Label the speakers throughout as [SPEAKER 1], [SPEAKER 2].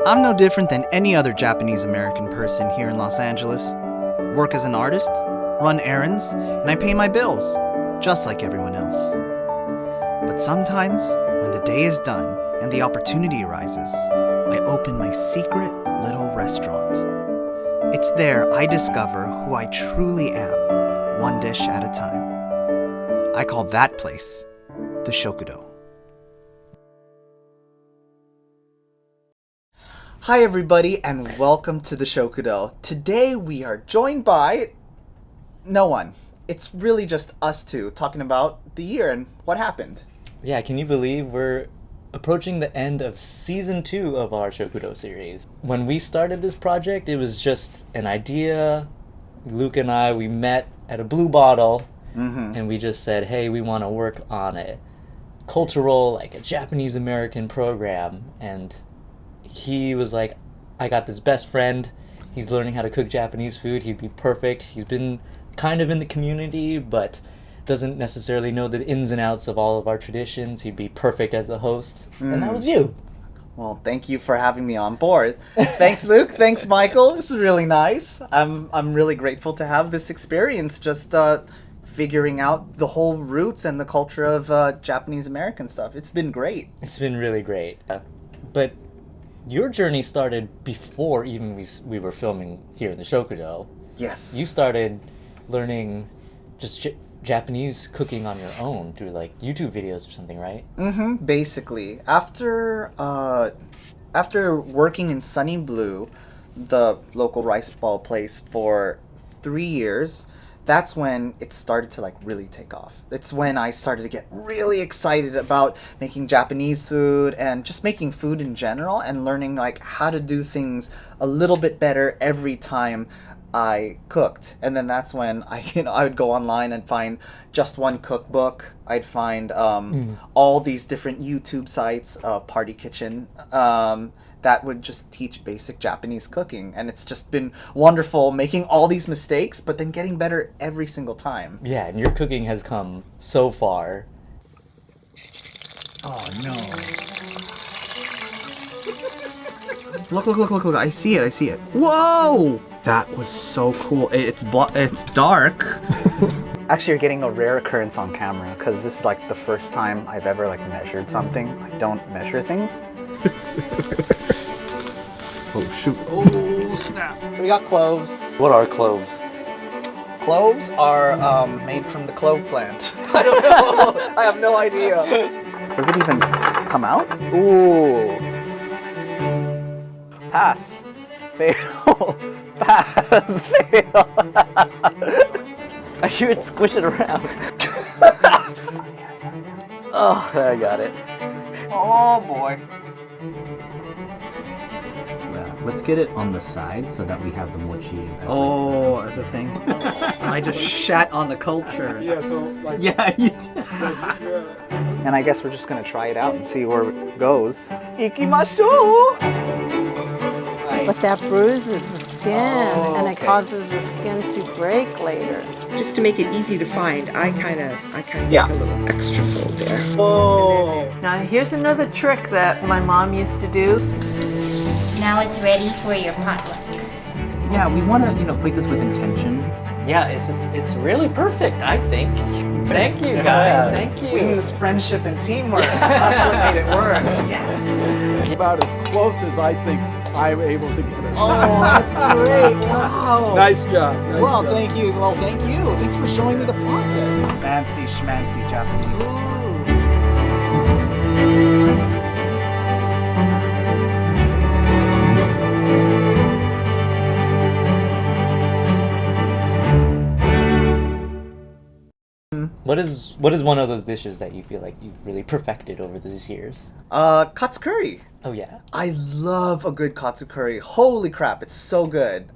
[SPEAKER 1] I'm no different than any other Japanese American person here in Los Angeles. Work as an artist, run errands, and I pay my bills, just like everyone else. But sometimes, when the day is done and the opportunity arises, I open my secret little restaurant. It's there I discover who I truly am, one dish at a time. I call that place the Shokudo. Hi everybody and welcome to the Shokudo. Today we are joined by no one. It's really just us two talking about the year and what happened.
[SPEAKER 2] Yeah, can you believe we're approaching the end of season 2 of our Shokudo series? When we started this project, it was just an idea. Luke and I, we met at a Blue Bottle and we just said, hey, we want to work on a cultural, like a Japanese American program. And he was like, I got this best friend. He's learning how to cook Japanese food. He'd be perfect. He's been kind of in the community, but doesn't necessarily know the ins and outs of all of our traditions. He'd be perfect as the host. And that was you.
[SPEAKER 1] Well, thank you for having me on board. Thanks, Luke. Thanks, Michael. This is really nice. I'm really grateful to have this experience, just figuring out the whole roots and the culture of Japanese American stuff. It's been great.
[SPEAKER 2] It's been really great. But your journey started before even we were filming here in the Shokudo.
[SPEAKER 1] Yes.
[SPEAKER 2] You started learning just Japanese cooking on your own through like YouTube videos or something, right?
[SPEAKER 1] Basically, after working in Sunny Blue, the local rice ball place, for 3 years, that's when it started to like really take off. It's when I started to get really excited about making Japanese food and just making food in general and learning like how to do things a little bit better every time I cooked. And then that's when I would go online and find just one cookbook. I'd find all these different YouTube sites, Party Kitchen, that would just teach basic Japanese cooking. And it's just been wonderful making all these mistakes, but then getting better every single time.
[SPEAKER 2] Yeah, and your cooking has come so far.
[SPEAKER 1] Oh no. Look, I see it. Whoa! That was so cool. It's dark. Actually, you're getting a rare occurrence on camera, because this is like the first time I've ever like measured something. I don't measure things. Oh shoot. Oh snap. So we got cloves.
[SPEAKER 2] What are cloves?
[SPEAKER 1] Cloves are made from the clove plant. I don't know. I have no idea. Does it even come out? Ooh. Pass. Fail. Pass. Fail.
[SPEAKER 2] I should squish it around. Oh, I got it.
[SPEAKER 1] Oh boy.
[SPEAKER 3] Let's get it on the side so that we have the mochi
[SPEAKER 1] As a thing. I just shat on the culture.
[SPEAKER 4] Yeah, so like
[SPEAKER 3] Yeah, you did.
[SPEAKER 1] And I guess we're just gonna try it out and see where it goes. Ikimashou!
[SPEAKER 5] But that bruises the skin, and it
[SPEAKER 1] okay.
[SPEAKER 5] causes the skin to break later.
[SPEAKER 6] Just to make it easy to find, I kind of make a little extra fold there.
[SPEAKER 1] Oh.
[SPEAKER 5] Now here's another trick that my mom used to do.
[SPEAKER 7] Now it's ready for your potluck.
[SPEAKER 3] Yeah, we want to, plate this with intention.
[SPEAKER 2] Yeah, it's really perfect, I think. Thank you, guys. Thank you.
[SPEAKER 1] We used friendship and teamwork. That's what made it work. Yes.
[SPEAKER 4] about as close as I think I'm able to get it.
[SPEAKER 1] Oh, that's great. Wow.
[SPEAKER 4] Nice job. Nice
[SPEAKER 3] Well,
[SPEAKER 4] job.
[SPEAKER 3] thank you. Well, thank you. Thanks for showing me the process.
[SPEAKER 1] Fancy schmancy Japanese.
[SPEAKER 2] What is one of those dishes that you feel like you've really perfected over these years?
[SPEAKER 1] Katsu curry.
[SPEAKER 2] Oh yeah.
[SPEAKER 1] I love a good katsu curry. Holy crap, it's so good.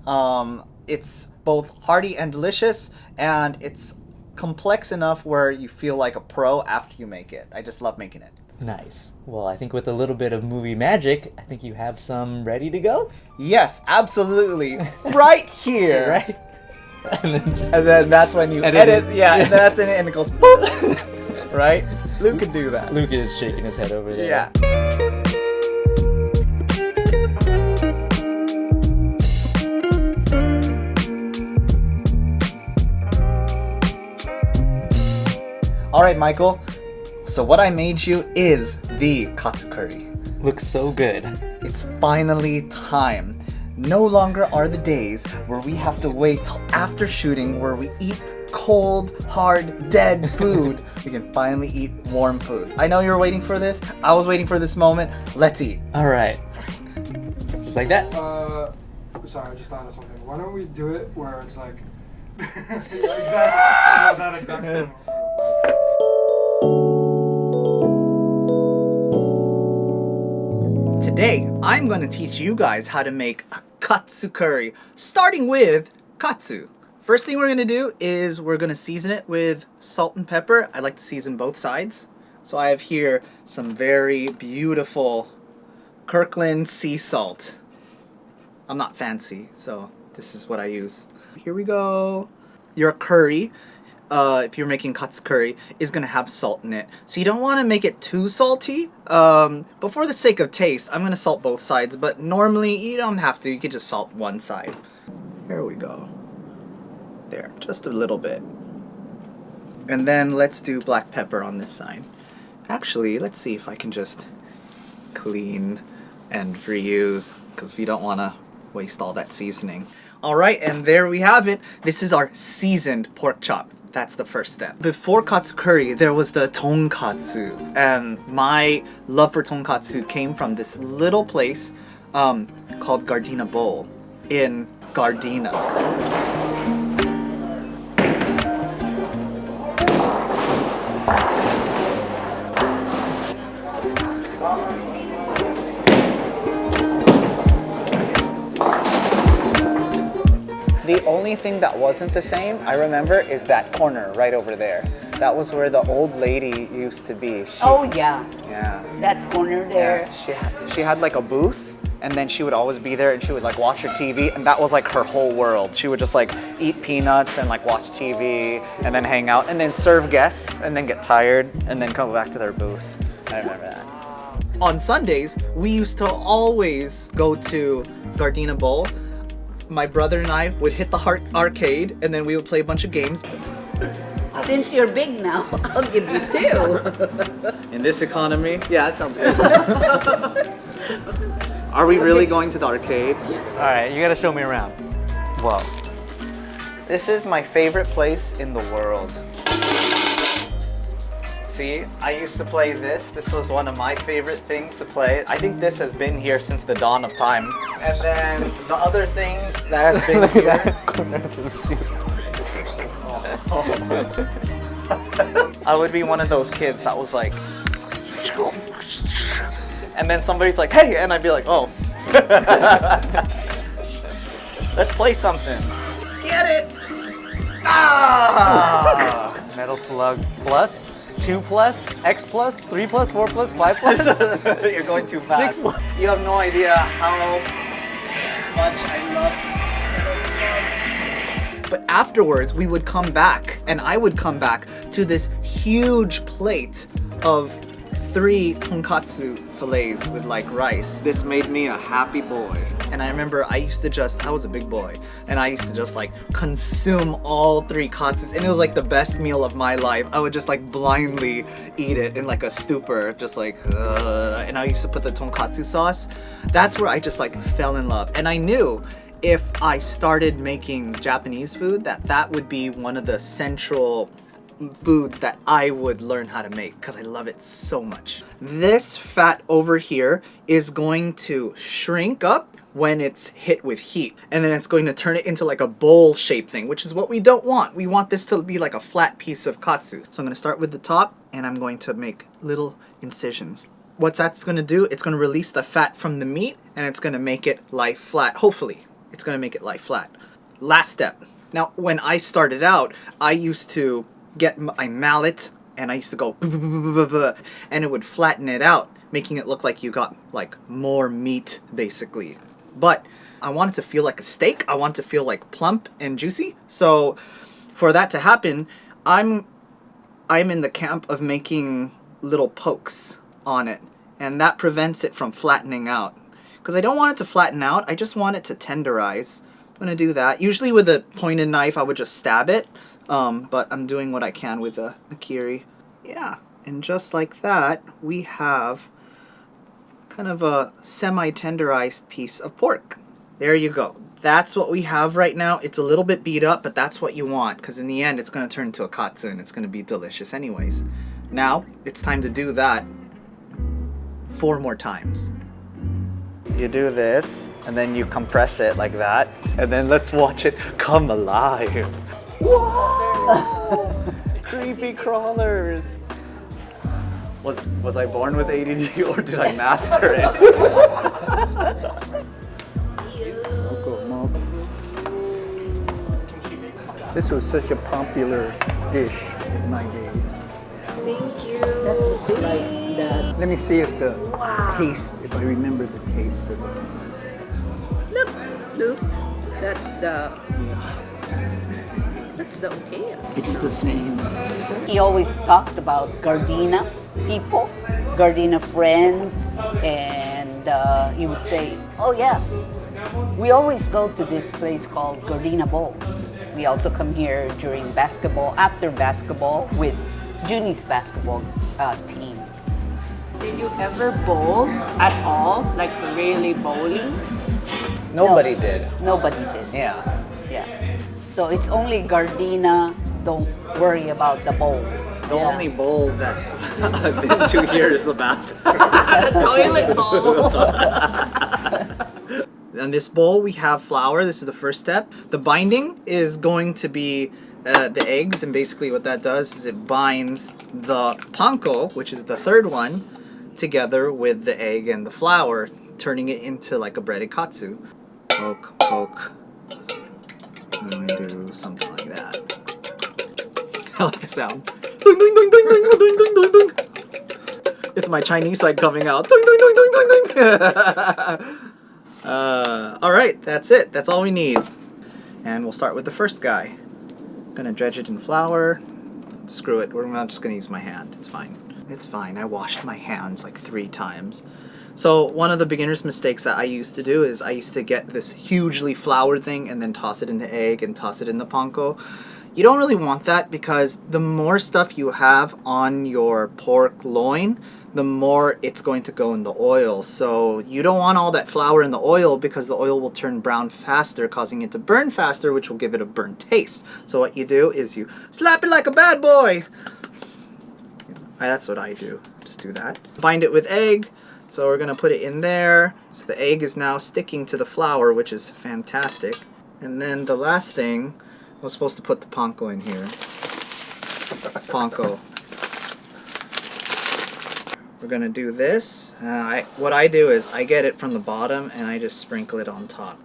[SPEAKER 1] It's both hearty and delicious, and it's complex enough where you feel like a pro after you make it. I just love making it.
[SPEAKER 2] Nice. Well, I think with a little bit of movie magic, I think you have some ready to go.
[SPEAKER 1] Yes, absolutely. Right here.
[SPEAKER 2] Right?
[SPEAKER 1] And then that's when you edit. Yeah, and that's in it, and it goes boop. Right? Luke can do that.
[SPEAKER 2] Luke is shaking his head over there.
[SPEAKER 1] Yeah. right, Michael. So what I made you is the katsu curry.
[SPEAKER 2] Looks so good.
[SPEAKER 1] It's finally time. No longer are the days where we have to wait till after shooting where we eat cold, hard, dead food. We can finally eat warm food. I know you're waiting for this. I was waiting for this moment. Let's eat.
[SPEAKER 2] All right. Just like that.
[SPEAKER 8] Sorry, I just thought of something. Why don't we do it where it's like exactly not exactly.
[SPEAKER 1] Today, I'm going to teach you guys how to make a katsu curry, starting with katsu. First thing we're going to do is we're going to season it with salt and pepper. I like to season both sides. So I have here some very beautiful Kirkland sea salt. I'm not fancy, so this is what I use. Here we go. Your curry, if you're making katsu curry, is going to have salt in it. So you don't want to make it too salty. But for the sake of taste, I'm going to salt both sides. But normally, you don't have to. You can just salt one side. Here we go. There, just a little bit. And then let's do black pepper on this side. Actually, let's see if I can just clean and reuse, because we don't want to waste all that seasoning. All right, and there we have it. This is our seasoned pork chop. That's the first step. Before katsu curry, there was the tonkatsu, and my love for tonkatsu came from this little place called Gardena Bowl in Gardena. The only thing that wasn't the same, I remember, is that corner right over there. That was where the old lady used to be.
[SPEAKER 5] Oh yeah,
[SPEAKER 1] Yeah.
[SPEAKER 5] that corner there.
[SPEAKER 1] Yeah. She had like a booth, and then she would always be there, and she would like watch her TV, and that was like her whole world. She would just like eat peanuts and like watch TV, and then hang out, and then serve guests, and then get tired, and then come back to their booth. I remember that. On Sundays, we used to always go to Gardena Bowl. My brother and I would hit the arcade, and then we would play a bunch of games.
[SPEAKER 5] Since you're big now, I'll give you 2.
[SPEAKER 1] In this economy? Yeah, that sounds good. Are we really going to the arcade?
[SPEAKER 2] All right, you gotta show me around.
[SPEAKER 1] Whoa. This is my favorite place in the world. See, I used to play this. This was one of my favorite things to play. I think this has been here since the dawn of time. And then the other thing that has been here. I would be one of those kids that was like, and then somebody's like, hey, and I'd be like, oh. Let's play something. Get it! Ah!
[SPEAKER 2] Metal Slug Plus, 2 plus, X plus, 3 plus, 4 plus, 5 plus.
[SPEAKER 1] You're going too fast.
[SPEAKER 2] 6 plus.
[SPEAKER 1] You have no idea how much I love. But afterwards, we would come back, and I would come back to this huge plate of 3 tonkatsu fillets with like rice. This made me a happy boy. And I remember I was a big boy, and I used to just like consume all 3 katsus, and it was like the best meal of my life. I would just like blindly eat it in like a stupor, just like, and I used to put the tonkatsu sauce. That's where I just like fell in love. And I knew if I started making Japanese food, that would be one of the central foods that I would learn how to make, because I love it so much. This fat over here is going to shrink up when it's hit with heat, and then it's going to turn it into like a bowl shaped thing, which is what we don't want. We want this to be like a flat piece of katsu. So I'm going to start with the top, and I'm going to make little incisions. What that's going to do, it's going to release the fat from the meat, and it's going to make it lie flat. Hopefully it's going to make it lie flat. Last step. Now when I started out, I used to get my mallet, and I used to go and it would flatten it out, making it look like you got like more meat basically. But I want it to feel like a steak. I want it to feel like plump and juicy. So for that to happen, I'm in the camp of making little pokes on it, and that prevents it from flattening out. Because I don't want it to flatten out, I just want it to tenderize. I'm gonna do that. Usually with a pointed knife, I would just stab it, but I'm doing what I can with a kiri. Yeah, and just like that, we have kind of a semi-tenderized piece of pork. There you go. That's what we have right now. It's a little bit beat up, but that's what you want, because in the end, it's going to turn into a katsu, and it's going to be delicious anyways. Now, it's time to do that 4 more times. You do this, and then you compress it like that, and then let's watch it come alive. Whoa! Creepy crawlers. Was I born with ADD or did I master it?
[SPEAKER 4] This was such a popular dish in my days.
[SPEAKER 6] Thank you.
[SPEAKER 5] That looks like that.
[SPEAKER 4] Let me see if the taste, if I remember the taste of it.
[SPEAKER 6] Look, that's the Okeya.
[SPEAKER 5] It's the same. He always talked about Gardena people, Gardena friends, and he would say, oh yeah, we always go to this place called Gardena Bowl. We also come here during basketball, after basketball, with Junie's basketball team.
[SPEAKER 6] Did you ever bowl at all? Like really bowling?
[SPEAKER 1] Nobody did.
[SPEAKER 5] Nobody did.
[SPEAKER 1] Yeah.
[SPEAKER 5] Yeah. So it's only Gardena, don't worry about the bowl.
[SPEAKER 1] The only bowl that I've been to here is the bathroom.
[SPEAKER 6] The toilet bowl.
[SPEAKER 1] In this bowl, we have flour. This is the first step. The binding is going to be the eggs, and basically what that does is it binds the panko, which is the third one, together with the egg and the flour, turning it into like a breaded katsu. Poke, poke. And we do something like that. I like the sound. Ding, ding, ding, ding, ding, ding, ding, ding, ding. It's my Chinese side coming out. Ding, ding, ding, ding, ding, ding. All right, that's it. That's all we need. And we'll start with the first guy. Gonna dredge it in flour. Screw it. I'm just gonna use my hand. It's fine. It's fine. I washed my hands like 3 times. So one of the beginner's mistakes that I used to do is I used to get this hugely floured thing and then toss it in the egg and toss it in the panko. You don't really want that, because the more stuff you have on your pork loin, the more it's going to go in the oil. So you don't want all that flour in the oil, because the oil will turn brown faster, causing it to burn faster, which will give it a burnt taste. So what you do is you slap it like a bad boy. That's what I do. Just do that. Bind it with egg. So we're gonna put it in there. So the egg is now sticking to the flour, which is fantastic. And then the last thing, I was supposed to put the panko in here. Panko. We're gonna do this. What I do is I get it from the bottom and I just sprinkle it on top.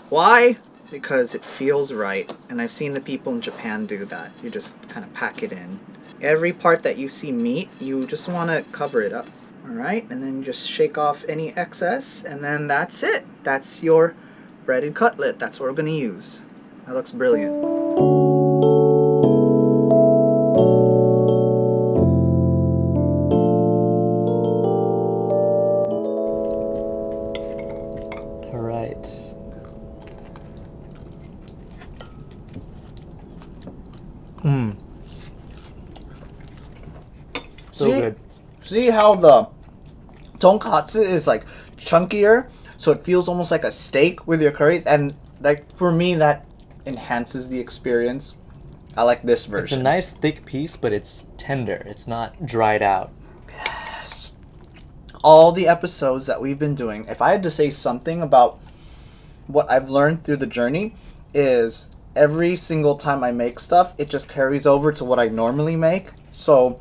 [SPEAKER 1] Why? Because it feels right. And I've seen the people in Japan do that. You just kind of pack it in. Every part that you see meat, you just want to cover it up. Alright, and then just shake off any excess, and then that's it. That's your breaded cutlet. That's what we're going to use. That looks brilliant.
[SPEAKER 2] Alright. So good.
[SPEAKER 1] See how the tonkatsu is like chunkier, so it feels almost like a steak with your curry, and like for me that enhances the experience. I like this version.
[SPEAKER 2] It's a nice thick piece, but it's tender. It's not dried out.
[SPEAKER 1] Yes. All the episodes that we've been doing, if I had to say something about what I've learned through the journey, is every single time I make stuff, it just carries over to what I normally make. So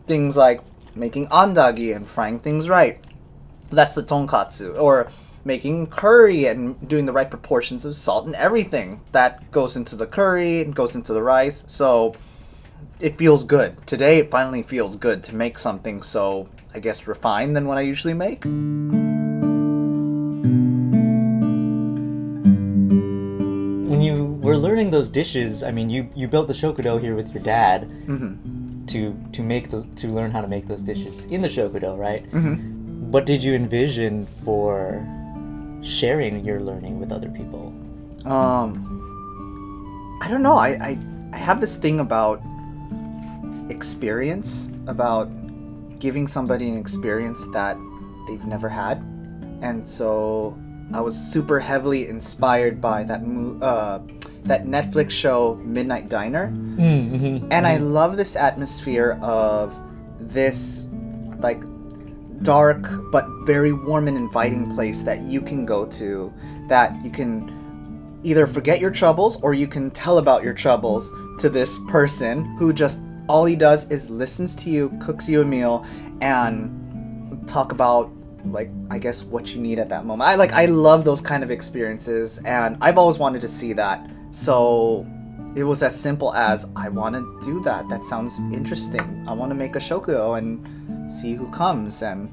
[SPEAKER 1] things like making andagi and frying things right. That's the tonkatsu. Or making curry and doing the right proportions of salt and everything. That goes into the curry and goes into the rice. So it feels good. Today it finally feels good to make something so, I guess, refined than what I usually make.
[SPEAKER 2] When you were learning those dishes, I mean, you built the shokudō here with your dad.
[SPEAKER 1] Mm-hmm.
[SPEAKER 2] To learn how to make those dishes in the shokudō, right?
[SPEAKER 1] Mm-hmm.
[SPEAKER 2] What did you envision for sharing your learning with other people?
[SPEAKER 1] I don't know. I have this thing about experience about giving somebody an experience that they've never had. And so I was super heavily inspired by that Netflix show Midnight Diner. And I love this atmosphere of this like dark but very warm and inviting place that you can go to, that you can either forget your troubles or you can tell about your troubles to this person who just all he does is listens to you, cooks you a meal, and talk about like I guess what you need at that moment. I love those kind of experiences, and I've always wanted to see that. So it was as simple as I want to do that. That sounds interesting. I want to make a shokudō and see who comes. And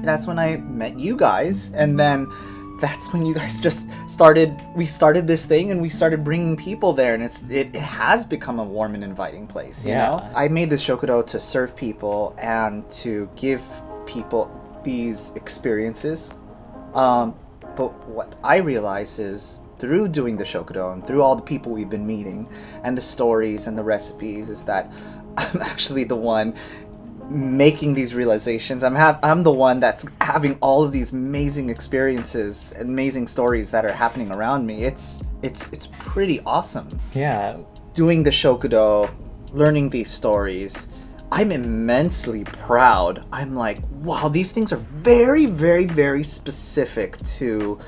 [SPEAKER 1] that's when I met you guys, and then that's when you guys just we started this thing and we started bringing people there, and it has become a warm and inviting place, you know? I made this shokudō to serve people and to give people these experiences. But what I realize is through doing the shokudō and through all the people we've been meeting and the stories and the recipes is that I'm actually the one making these realizations. I'm the one that's having all of these amazing experiences, amazing stories that are happening around me. It's pretty awesome.
[SPEAKER 2] Yeah.
[SPEAKER 1] Doing the shokudō, learning these stories, I'm immensely proud. I'm like, wow, these things are very, very, very specific to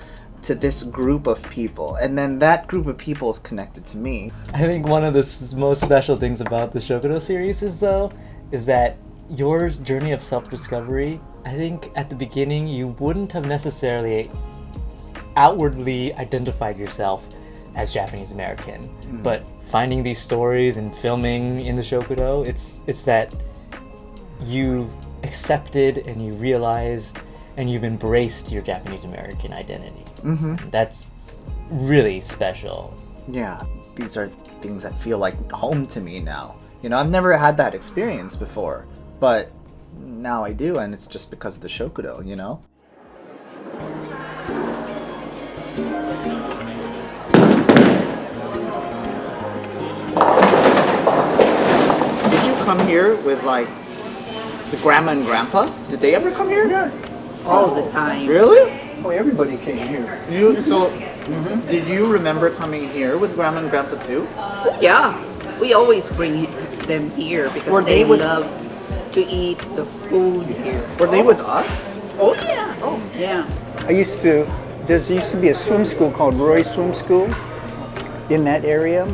[SPEAKER 1] this group of people, and then that group of people is connected to me.
[SPEAKER 2] I think one of the most special things about the Shokudo series is that your journey of self-discovery, I think at the beginning you wouldn't have necessarily outwardly identified yourself as Japanese American, but finding these stories and filming in the Shokudo, it's that you've accepted and you realized and you've embraced your Japanese American identity. That's really special.
[SPEAKER 1] Yeah, these are things that feel like home to me now. You know, I've never had that experience before, but now I do, and it's just because of the Shokudo, you know? Did you come here with, like, the grandma and grandpa? Did they ever come here?
[SPEAKER 4] Yeah.
[SPEAKER 5] All the time.
[SPEAKER 1] Really?
[SPEAKER 4] Oh, everybody came here.
[SPEAKER 1] Did you remember coming here with grandma and grandpa too?
[SPEAKER 5] Yeah, we always bring them here because they love to eat the food here.
[SPEAKER 1] Were they with us?
[SPEAKER 5] Oh yeah. Oh yeah.
[SPEAKER 4] There used to be a swim school called Roy Swim School in that area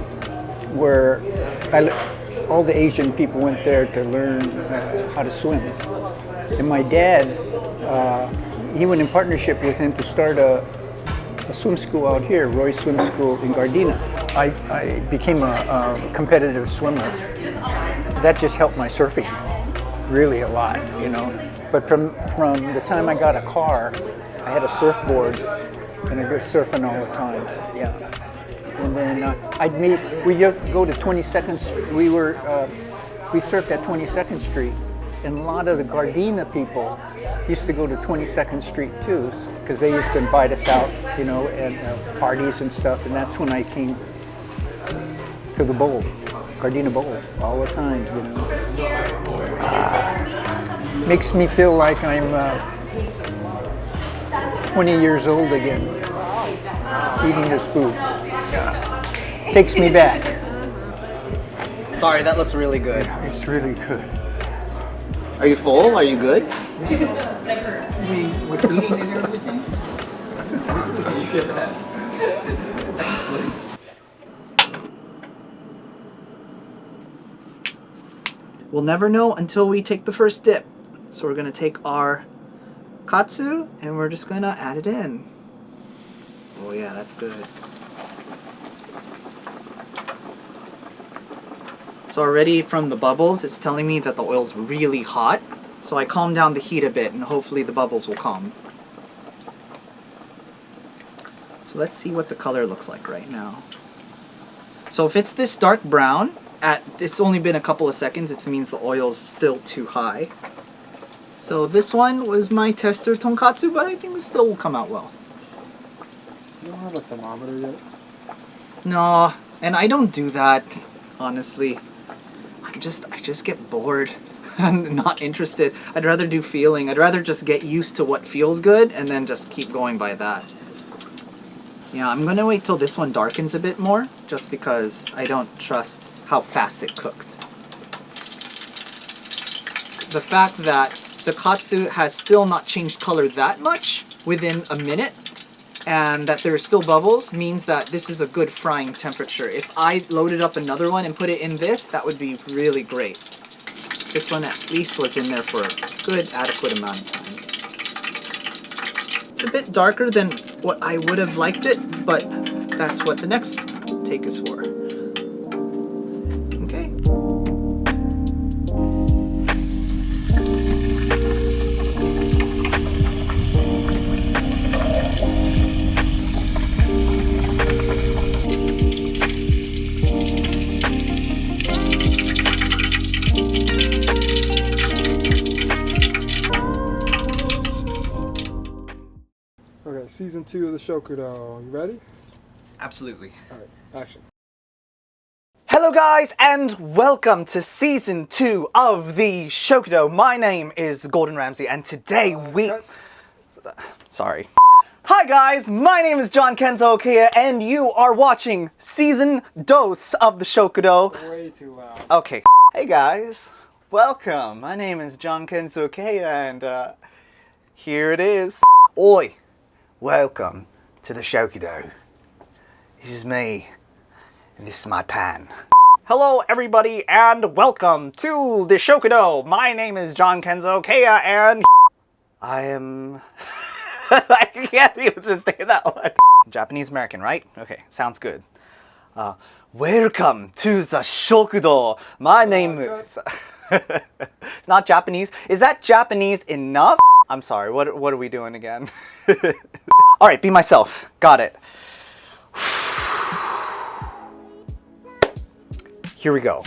[SPEAKER 4] where all the Asian people went there to learn how to swim. And my dad, he went in partnership with him to start a swim school out here, Roy Swim School in Gardena. I became a competitive swimmer. That just helped my surfing really a lot, you know. But from the time I got a car, I had a surfboard and I'd go surfing all the time, yeah. And then we'd go to 22nd Street. We surfed at 22nd Street, and a lot of the Gardena people used to go to 22nd Street too, because they used to invite us out, you know, at parties and stuff, and that's when I came to the bowl, Gardena Bowl, all the time, you know. Makes me feel like I'm 20 years old again, eating this food. Yeah. Takes me back.
[SPEAKER 1] Sorry, that looks really good.
[SPEAKER 4] It's really good.
[SPEAKER 1] Are you full? Are you good?
[SPEAKER 4] With bean and everything?
[SPEAKER 1] We'll never know until we take the first dip. So we're gonna take our katsu and we're just gonna add it in. Oh yeah, that's good. So already from the bubbles, it's telling me that the oil's really hot. So I calm down the heat a bit and hopefully the bubbles will calm. So let's see what the color looks like right now. So if it's this dark brown, it's only been a couple of seconds, it means the oil's still too high. So this one was my tester tonkatsu, but I think this still will come out well.
[SPEAKER 8] You don't have a thermometer yet?
[SPEAKER 1] No, and I don't do that, honestly. I just get bored. I'm not interested. I'd rather do feeling. I'd rather just get used to what feels good and then just keep going by that. Yeah, I'm gonna wait till this one darkens a bit more, just because I don't trust how fast it cooked. The fact that the katsu has still not changed color that much within a minute, and that there are still bubbles, means that this is a good frying temperature. If I loaded up another one and put it in this, that would be really great. This one at least was in there for a good, adequate amount of time. It's a bit darker than what I would have liked it, but that's what the next take is for. Okay.
[SPEAKER 8] Okay, season 2 of the Shokudo. You ready?
[SPEAKER 1] Absolutely.
[SPEAKER 8] Alright, action.
[SPEAKER 1] Hello guys, and welcome to season 2 of the Shokudo. My name is Gordon Ramsay, and today Sorry. Hi guys, my name is Jon Kenzo Okeya, and you are watching season dose of the Shokudo.
[SPEAKER 8] Way too loud.
[SPEAKER 1] Okay. Hey guys, welcome. My name is Jon Kenzo Okeya, and here it is. Oi, welcome to the Shokudo. This is me, and this is my pan. Hello everybody, and welcome to the Shokudo. My name is Jon Kenzo Okeya, and I am... I can't even say that one. Japanese American, right? Okay, sounds good. Welcome to the Shokudo. My name is... It's not Japanese. Is that Japanese enough? I'm sorry, what are we doing again? Alright, be myself. Got it. Here we go.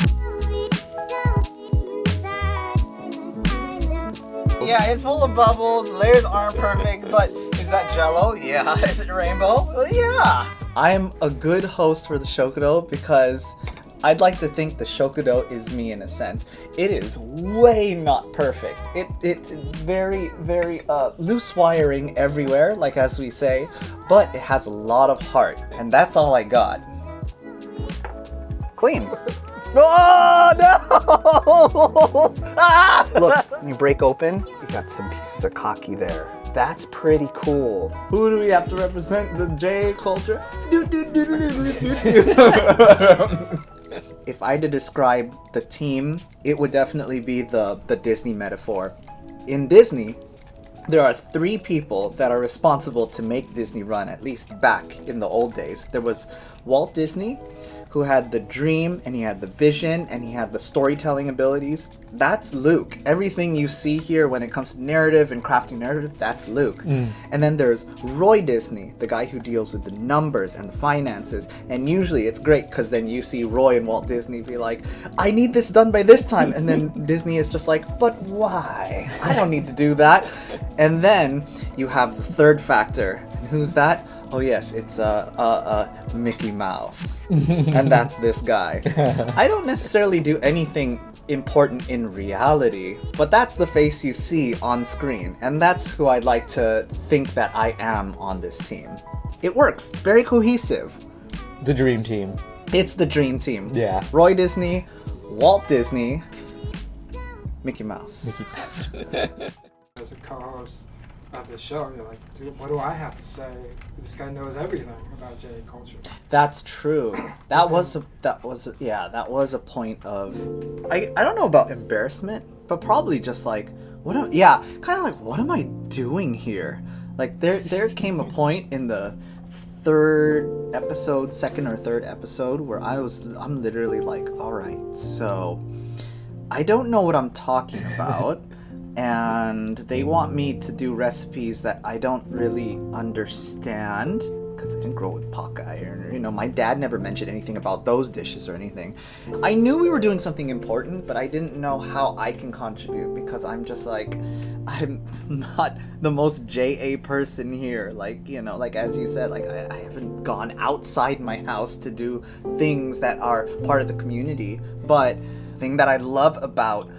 [SPEAKER 1] Yeah, it's full of bubbles, layers aren't perfect, but is that jello? Yeah. Is it rainbow? Well, yeah. I'm a good host for the Shokudo because I'd like to think the Shokudo is me in a sense. It is way not perfect. It's very, very loose wiring everywhere, like as we say, but it has a lot of heart, and that's all I got. Clean. Oh no! Ah! Look, when you break open, you got some pieces of kaki there. That's pretty cool. Who do we have to represent the J culture? If I had to describe the team, it would definitely be the Disney metaphor. In Disney, there are 3 people that are responsible to make Disney run, at least back in the old days. There was Walt Disney, who had the dream, and he had the vision, and he had the storytelling abilities. That's Luke. Everything you see here when it comes to narrative and crafting narrative, that's Luke. And then there's Roy Disney, the guy who deals with the numbers and the finances. And usually it's great because then you see Roy and Walt Disney be like, I need this done by this time. And then Disney is just like, but why? I don't need to do that. And then you have the third factor. And who's that? Oh yes, it's Mickey Mouse. And that's this guy. I don't necessarily do anything important in reality, but that's the face you see on screen, and that's who I'd like to think that I am on this team. It works. Very cohesive.
[SPEAKER 2] The dream team.
[SPEAKER 1] It's the dream team.
[SPEAKER 2] Yeah.
[SPEAKER 1] Roy Disney, Walt Disney, Mickey Mouse.
[SPEAKER 8] As a co-host of the show, you're like, dude, what do I have to say? This guy knows everything about J culture.
[SPEAKER 1] That's true. That was a point of I don't know about embarrassment, but probably just like what am I doing here? Like there came a point in the second or third episode where I'm literally like, all right, so I don't know what I'm talking about. And they want me to do recipes that I don't really understand because I didn't grow up with Pockeye, or my dad never mentioned anything about those dishes or anything. I knew we were doing something important, but I didn't know how I can contribute because I'm just like, I'm not the most JA person here. Like, like as you said, like I haven't gone outside my house to do things that are part of the community. But the thing that I love about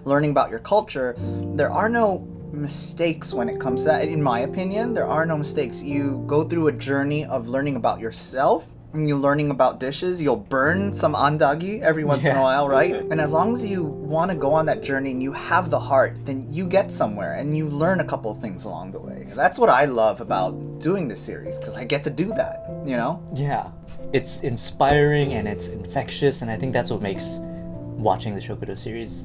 [SPEAKER 1] learning about your culture, there are no mistakes when it comes to that. In my opinion, there are no mistakes. You go through a journey of learning about yourself, and you're learning about dishes. You'll burn some andagi every once in a while, right? And as long as you want to go on that journey and you have the heart, then you get somewhere and you learn a couple of things along the way. That's what I love about doing this series, because I get to do that, you know?
[SPEAKER 2] Yeah. It's inspiring and it's infectious, and I think that's what makes watching the Shokudo series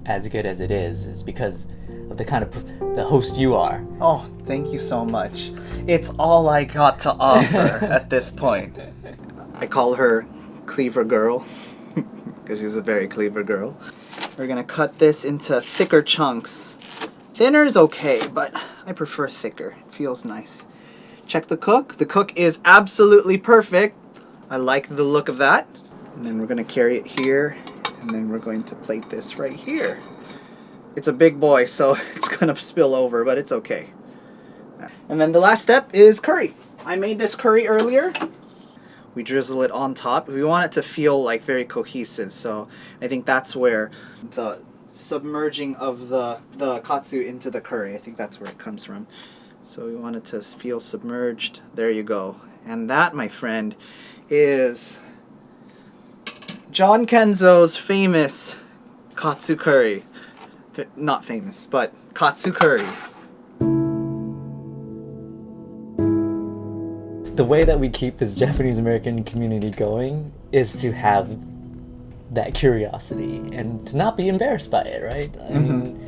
[SPEAKER 2] as good as it is. It's because of the kind of the host you are.
[SPEAKER 1] Oh, thank you so much. It's all I got to offer at this point. I call her Cleaver Girl because she's a very clever girl. We're gonna cut this into thicker chunks. Thinner is okay, but I prefer thicker. It feels nice. Check the cook. The cook is absolutely perfect. I like the look of that. And then we're gonna carry it here, and then we're going to plate this right here. It's a big boy, so it's gonna spill over, but it's okay. And then the last step is curry. I made this curry earlier. We drizzle it on top. We want it to feel like very cohesive, so I think that's where the submerging of the katsu into the curry, I think that's where it comes from. So we want it to feel submerged. There you go. And that, my friend, is Jon Kenzo's famous katsu curry. Not famous, but katsu curry.
[SPEAKER 2] The way that we keep this Japanese American community going is to have that curiosity and to not be embarrassed by it, right? I mean,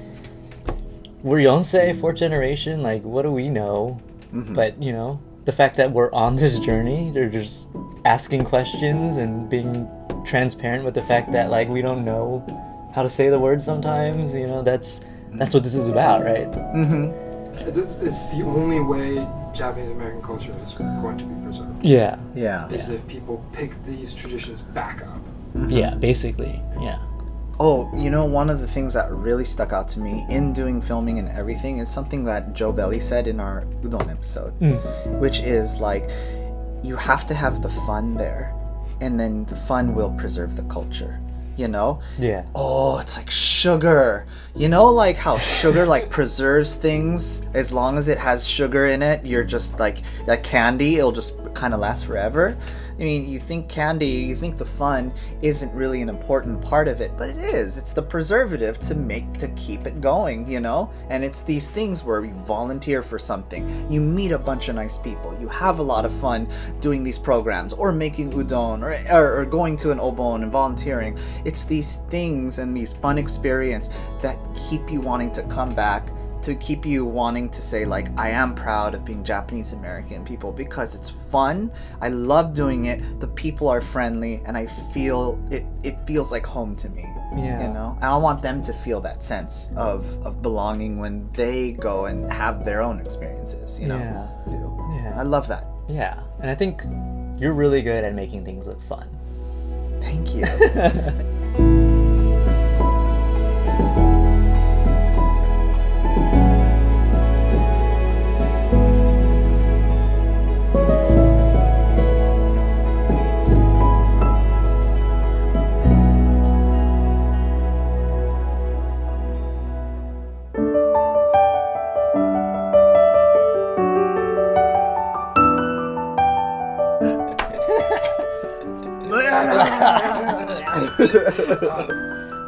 [SPEAKER 2] we're Yonsei, fourth generation, like, what do we know? But, you know, the fact that we're on this journey, they're just asking questions and being transparent with the fact that, like, we don't know how to say the word sometimes, you know, that's what this is about, right?
[SPEAKER 8] It's the only way Japanese American culture is going to be preserved.
[SPEAKER 2] Yeah.
[SPEAKER 8] Is if people pick these traditions back up.
[SPEAKER 2] Yeah, basically, yeah.
[SPEAKER 1] Oh, you know, one of the things that really stuck out to me in doing filming and everything is something that Joe Belly said in our udon episode, which is like, you have to have the fun there, and then the fun will preserve the culture. You know?
[SPEAKER 2] Yeah.
[SPEAKER 1] Oh, it's like sugar. You know, like how sugar like preserves things as long as it has sugar in it. You're just like candy. It'll just kind of last forever. I mean, you think candy, you think the fun isn't really an important part of it, but it is. It's the preservative to keep it going, you know? And it's these things where you volunteer for something, you meet a bunch of nice people, you have a lot of fun doing these programs, or making udon, or going to an obon and volunteering. It's these things and these fun experiences that keep you wanting to come back, to keep you wanting to say, like, I am proud of being Japanese American people, because it's fun. I love doing it. The people are friendly, and I feel it feels like home to me.
[SPEAKER 2] Yeah.
[SPEAKER 1] You know? And I want them to feel that sense of belonging when they go and have their own experiences, you know?
[SPEAKER 2] Yeah.
[SPEAKER 1] I love that.
[SPEAKER 2] Yeah. And I think you're really good at making things look fun.
[SPEAKER 1] Thank you.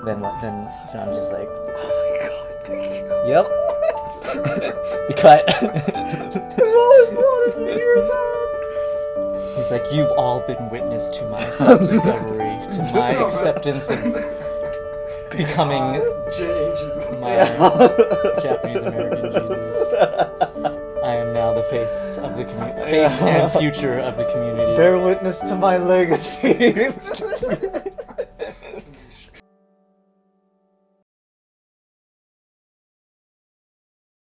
[SPEAKER 2] Then what? Then John's just like,
[SPEAKER 1] Oh my god, thank you.
[SPEAKER 2] yep. Be cut. He's like, you've all been witness to my self-discovery, to my acceptance of becoming my Japanese American Jesus. I am now the face of the face and future of the community.
[SPEAKER 1] Bear witness to my legacy.